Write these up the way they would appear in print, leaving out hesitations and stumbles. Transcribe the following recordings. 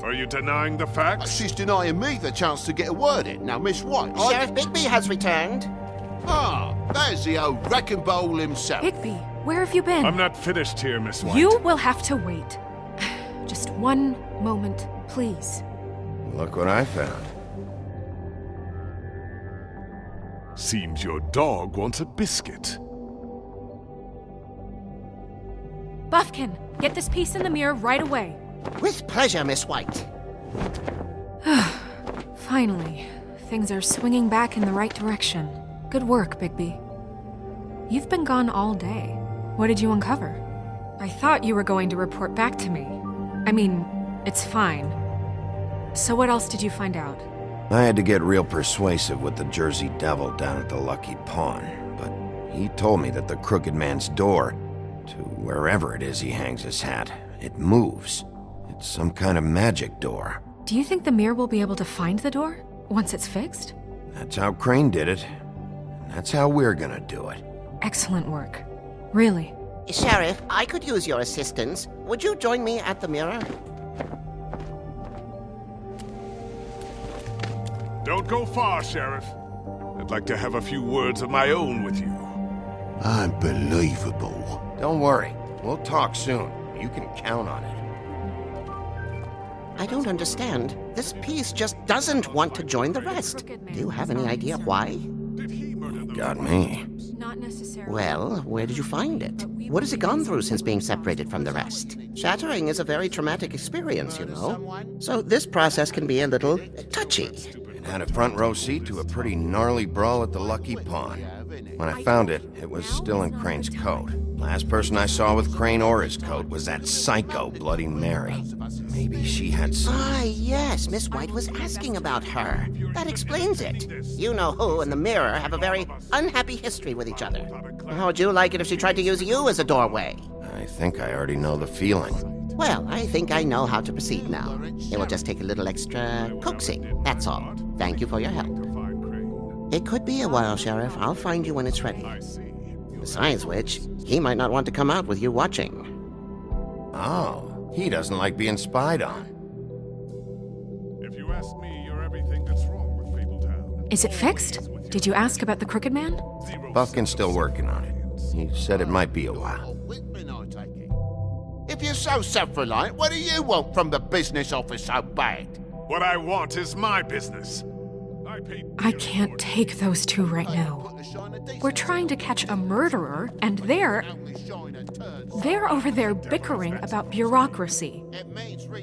Are you denying the facts? She's denying me the chance to get a word in. Now, Miss White, Sheriff Bigby has returned. Ah, there's the old wrecking bowl himself. Bigby, where have you been? I'm not finished here, Miss White. You will have to wait. Just one moment, please. Look what I found. Seems your dog wants a biscuit. Buffkin, get this piece in the mirror right away. With pleasure, Miss White. Finally, things are swinging back in the right direction. Good work, Bigby. You've been gone all day. What did you uncover? I thought you were going to report back to me. I mean, it's fine. So what else did you find out? I had to get real persuasive with the Jersey Devil down at the Lucky Pawn, but he told me that the Crooked Man's door, to wherever it is he hangs his hat, it moves. It's some kind of magic door. Do you think the mirror will be able to find the door once it's fixed? That's how Crane did it. And that's how we're gonna do it. Excellent work. Really. Sheriff, I could use your assistance. Would you join me at the mirror? Don't go far, Sheriff. I'd like to have a few words of my own with you. Unbelievable. Don't worry. We'll talk soon. You can count on it. I don't understand. This piece just doesn't want to join the rest. Do you have any idea why? Did he murder the... Got me. Not necessarily. Well, where did you find it? What has it gone through since being separated from the rest? Shattering is a very traumatic experience, you know. So this process can be a little touchy. It had a front row seat to a pretty gnarly brawl at the Lucky Pawn. When I found it, it was still in Crane's coat. Last person I saw with Crane or his coat was that psycho Bloody Mary. Maybe she had some... Ah, yes, Miss White was asking about her. That explains it. You know who and the mirror have a very unhappy history with each other. How would you like it if she tried to use you as a doorway? I think I already know the feeling. Well, I think I know how to proceed now. It will just take a little extra coaxing, that's all. Thank you for your help. It could be a while, Sheriff. I'll find you when it's ready. Besides which, he might not want to come out with you watching. Oh, he doesn't like being spied on. If you ask me, you're everything that's wrong with Fabletown. Is it fixed? Did you ask about the Crooked Man? Buffkin's still working on it. He said it might be a while. If you're so self-reliant, what do you want from the business office so bad? What I want is my business. I can't take those two right now. We're trying to catch a murderer, and they're over there bickering about bureaucracy.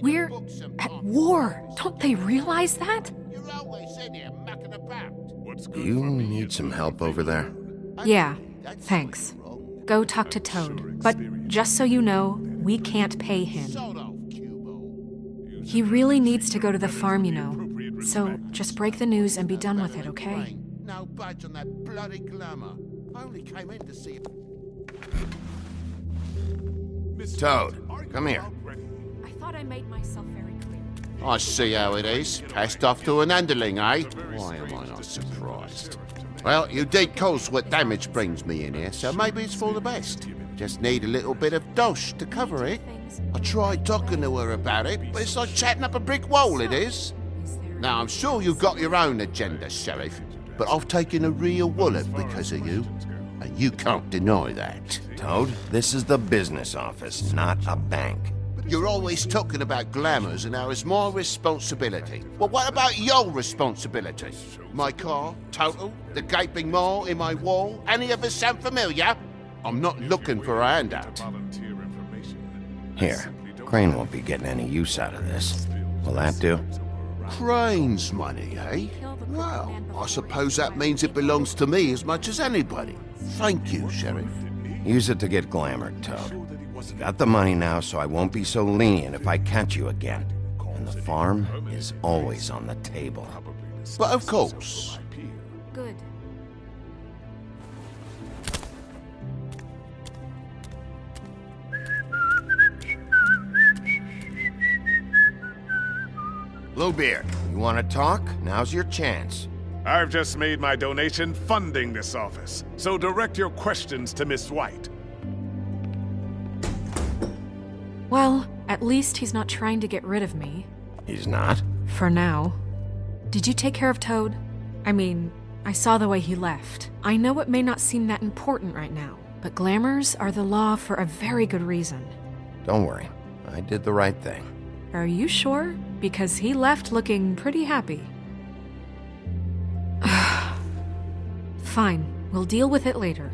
We're at war. Don't they realize that? Do you need some help over there? Yeah, thanks. Go talk to Toad. But just so you know, we can't pay him. He really needs to go to the farm, you know. So just break the news and be done with it, okay? No budge on that bloody glamour. I only came in to see... Toad, come here. I thought I made myself very clear. I see how it is. Passed off to an underling, eh? Why am I not surprised? Well, you did cause what damage brings me in here, so maybe it's for the best. Just need a little bit of dosh to cover it. I tried talking to her about it, but it's like chatting up a brick wall, it is. Now, I'm sure you've got your own agenda, Sheriff, but I've taken a real wallet because of you, and you can't deny that. Toad, this is the business office, not a bank. You're always talking about glamours and how it's my responsibility. Well, what about your responsibility? My car, total, the gaping maw in my wall, any of us sound familiar? I'm not looking for a handout. Here, Crane won't be getting any use out of this. Will that do? Crane's money, eh? Well, I suppose that means it belongs to me as much as anybody. Thank you, Sheriff. Use it to get glamored, Toad. You got the money now, so I won't be so lenient if I catch you again. And the farm is always on the table. But of course. Good. Bluebeard, you want to talk? Now's your chance. I've just made my donation funding this office, so direct your questions to Miss White. Well, at least he's not trying to get rid of me. He's not? For now. Did you take care of Toad? I mean, I saw the way he left. I know it may not seem that important right now, but glamours are the law for a very good reason. Don't worry. I did the right thing. Are you sure? Because he left looking pretty happy. Fine, we'll deal with it later.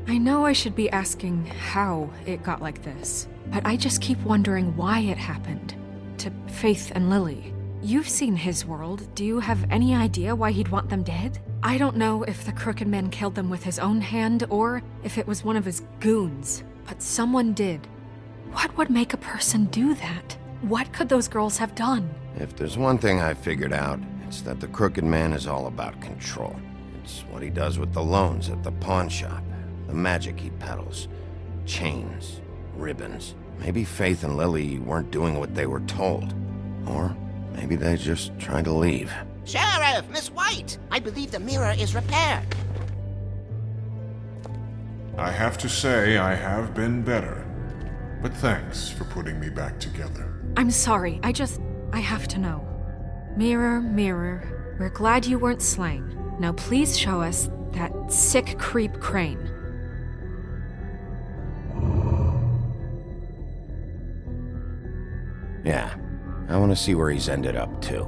I know I should be asking how it got like this, but I just keep wondering why it happened. To Faith and Lily. You've seen his world. Do you have any idea why he'd want them dead? I don't know if the Crooked Man killed them with his own hand or if it was one of his goons, but someone did. What would make a person do that? What could those girls have done? If there's one thing I figured out, it's that the Crooked Man is all about control. It's what he does with the loans at the pawn shop, the magic he peddles, chains, ribbons. Maybe Faith and Lily weren't doing what they were told. Or maybe they just tried to leave. Sheriff, Miss White! I believe the mirror is repaired. I have to say I have been better. But thanks for putting me back together. I'm sorry, I have to know. Mirror, mirror, we're glad you weren't slain. Now please show us that sick creep Crane. Yeah, I want to see where he's ended up, too.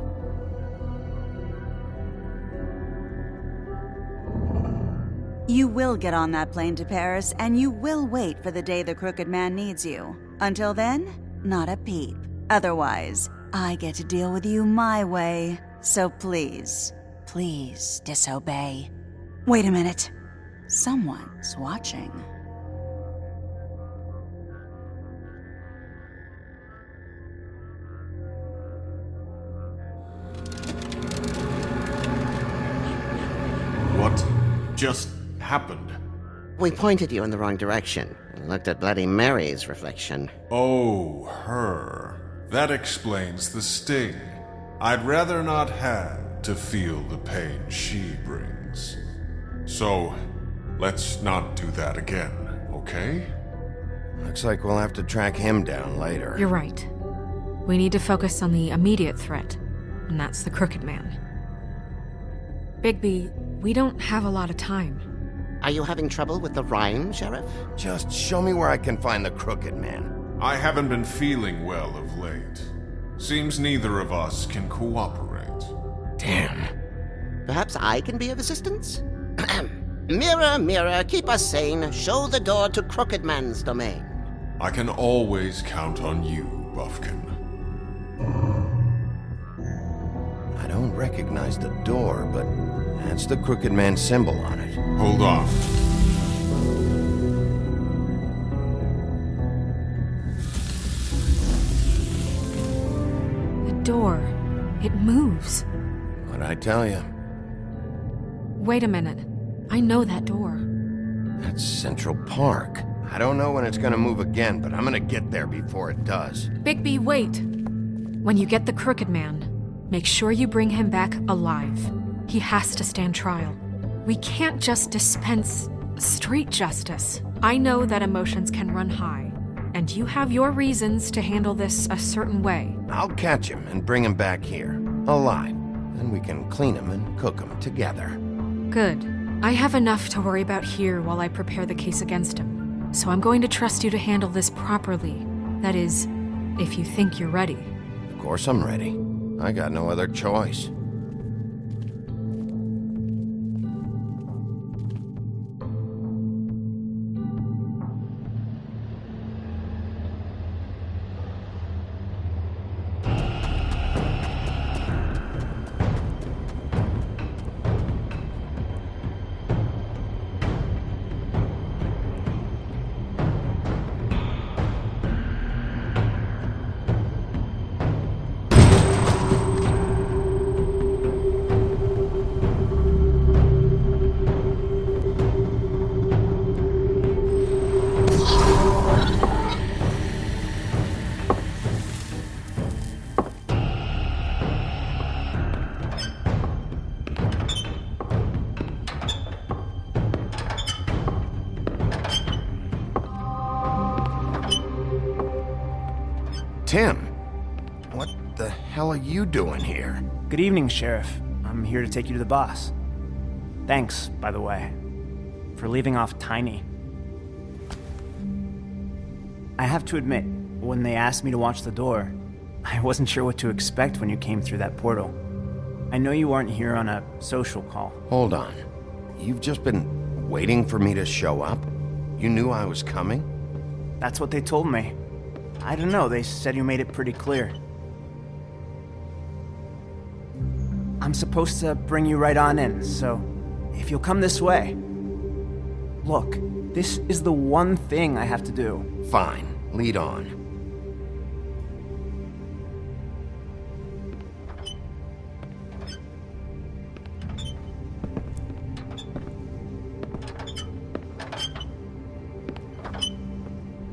You will get on that plane to Paris, and you will wait for the day the Crooked Man needs you. Until then, not a peep. Otherwise, I get to deal with you my way. So please, please disobey. Wait a minute. Someone's watching. What just happened? We pointed you in the wrong direction and looked at Bloody Mary's reflection. Oh, her. That explains the sting. I'd rather not have to feel the pain she brings. So, let's not do that again, okay? Looks like we'll have to track him down later. You're right. We need to focus on the immediate threat, and that's the Crooked Man. Bigby, we don't have a lot of time. Are you having trouble with the rhyme, Sheriff? Just show me where I can find the Crooked Man. I haven't been feeling well of late. Seems neither of us can cooperate. Damn. Perhaps I can be of assistance? Mirror, mirror, keep us sane. Show the door to Crooked Man's domain. I can always count on you, Buffkin. I don't recognize the door, but that's the Crooked Man symbol on it. Hold on. The door. It moves. What'd I tell you? Wait a minute. I know that door. That's Central Park. I don't know when it's gonna move again, but I'm gonna get there before it does. Bigby, wait! When you get the Crooked Man, make sure you bring him back alive. He has to stand trial. We can't just dispense street justice. I know that emotions can run high, and you have your reasons to handle this a certain way. I'll catch him and bring him back here, alive. Then we can clean him and cook him together. Good. I have enough to worry about here while I prepare the case against him. So I'm going to trust you to handle this properly. That is, if you think you're ready. Of course I'm ready. I got no other choice. Tim, what the hell are you doing here? Good evening, Sheriff. I'm here to take you to the boss. Thanks, by the way, for leaving off Tiny. I have to admit, when they asked me to watch the door, I wasn't sure what to expect when you came through that portal. I know you aren't here on a social call. Hold on. You've just been waiting for me to show up? You knew I was coming? That's what they told me. I don't know, they said you made it pretty clear. I'm supposed to bring you right on in, so if you'll come this way. Look, this is the one thing I have to do. Fine, lead on.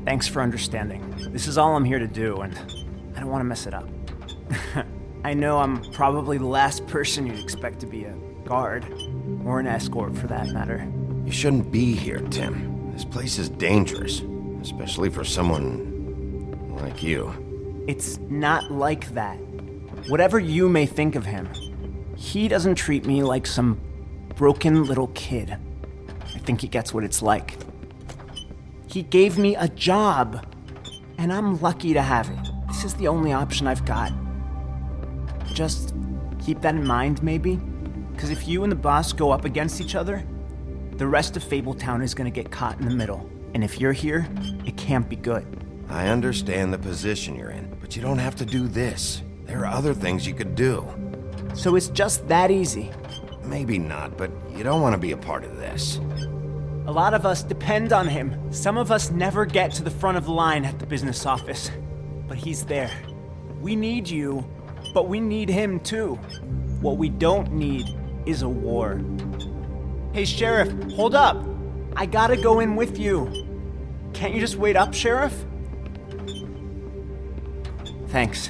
Thanks for understanding. This is all I'm here to do, and I don't want to mess it up. I know I'm probably the last person you'd expect to be a guard, or an escort for that matter. You shouldn't be here, Tim. This place is dangerous, especially for someone like you. It's not like that. Whatever you may think of him, he doesn't treat me like some broken little kid. I think he gets what it's like. He gave me a job, and I'm lucky to have it. This is the only option I've got. Just keep that in mind, maybe? Because if you and the boss go up against each other, the rest of Fabletown is gonna get caught in the middle. And if you're here, it can't be good. I understand the position you're in, but you don't have to do this. There are other things you could do. So it's just that easy. Maybe not, but you don't want to be a part of this. A lot of us depend on him. Some of us never get to the front of the line at the business office. But he's there. We need you, but we need him too. What we don't need is a war. Hey, Sheriff, hold up. I gotta go in with you. Can't you just wait up, Sheriff? Thanks.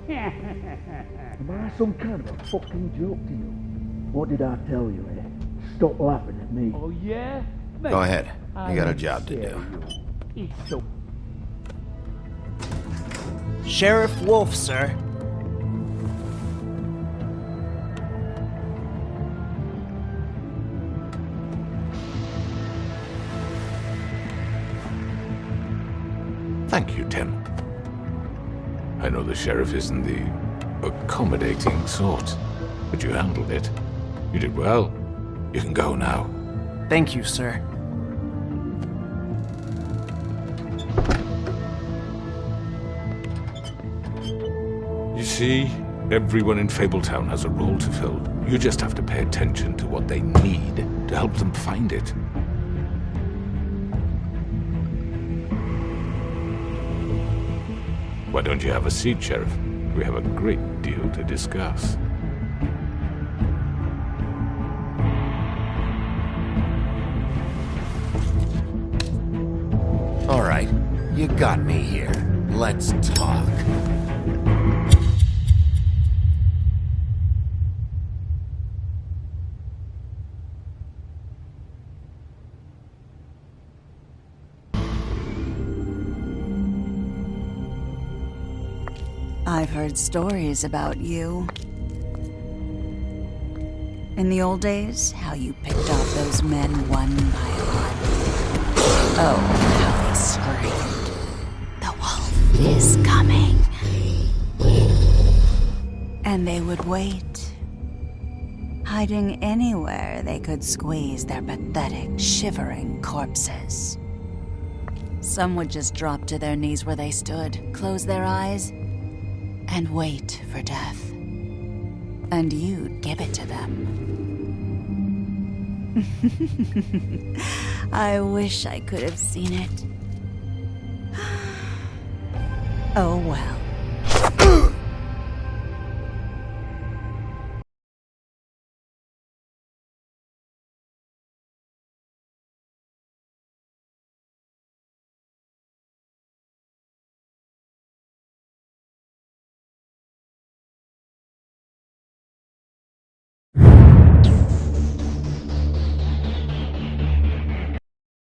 Am I some kind of a fucking joke to you? What did I tell you, eh? Stop laughing at me. Oh, yeah? Go ahead. You got a job to do. It's so... Sheriff Wolf, sir. Thank you, Tim. I know the sheriff isn't the accommodating sort, but you handled it. You did well. You can go now. Thank you, sir. You see, everyone in Fabletown has a role to fill. You just have to pay attention to what they need to help them find it. Why don't you have a seat, Sheriff? We have a great deal to discuss. All right, you got me here. Let's talk. I've heard stories about you. In the old days, how you picked off those men one by one. Oh, how they screamed. The wolf is coming. And they would wait, hiding anywhere they could squeeze their pathetic, shivering corpses. Some would just drop to their knees where they stood, close their eyes, and wait for death. And you'd give it to them. I wish I could have seen it. Oh well.